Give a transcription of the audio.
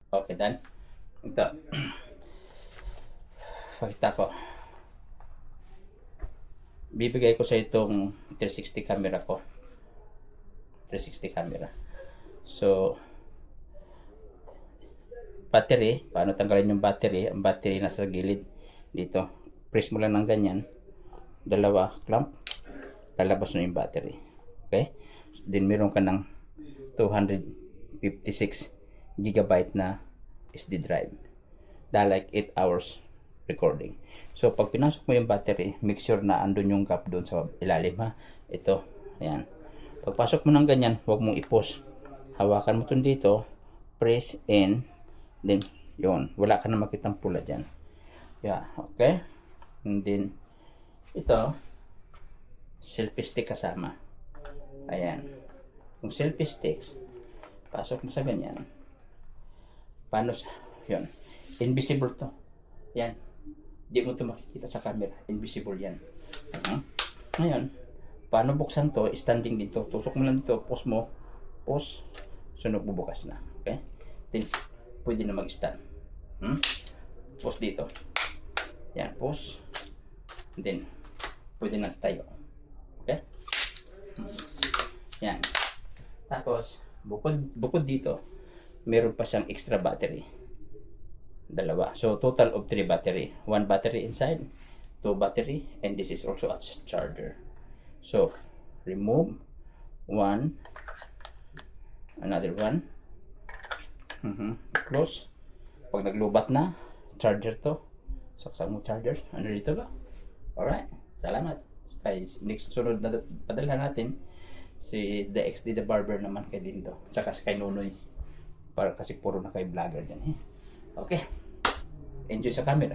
Okay, done. Ito. Pakita ko. Bibigay ko sa itong 360 camera ko. 360 camera. So, battery. Paano tanggalin yung battery? Ang battery nasa gilid. Dito. Press mo lang ng ganyan. Dalawa. Clamp. Lalabas na yung battery. Okay? Then meron ka ng 256 gigabyte na SD drive. Like 8 hours recording. So, pag pinasok mo yung battery, make sure na andun yung gap doon sa ilalim, ha. Ito. Ayan. Pagpasok mo ng ganyan, huwag mong i-push. Hawakan mo itong dito, press in, then, yun. Wala ka na makitang pula dyan. Yeah, okay? And then, ito, selfie stick kasama. Ayan. Kung selfie sticks, pasok mo sa ganyan. Paano sa, yun. Invisible to. Yan. Hindi mo ito makikita sa camera. Invisible yan. Ngayon, paano buksan to? Standing dito. Tusok mo lang dito. Pause mo. Pause. Sunog bubukas na. Okay? Then, pwede na mag-stand. Pause dito. Yan. Pause. And then, pwede na tayo. Okay? Yan. Tapos, bukod dito, meron pa siyang extra battery. Dalawa. So, total of 3 battery. 1 battery inside, 2 battery, and this is also a charger. So, remove 1, another 1, close. Pag naglubat na, charger to. Saksak mo charger. Ano dito ba? Alright. Salamat. Kay next sunod na padala natin, si The XD The Barber naman kay Dindo. Tsaka si kay Nunoy. Para kasi puro na kay vlogger dyan. Okay. Enjoy sa camera.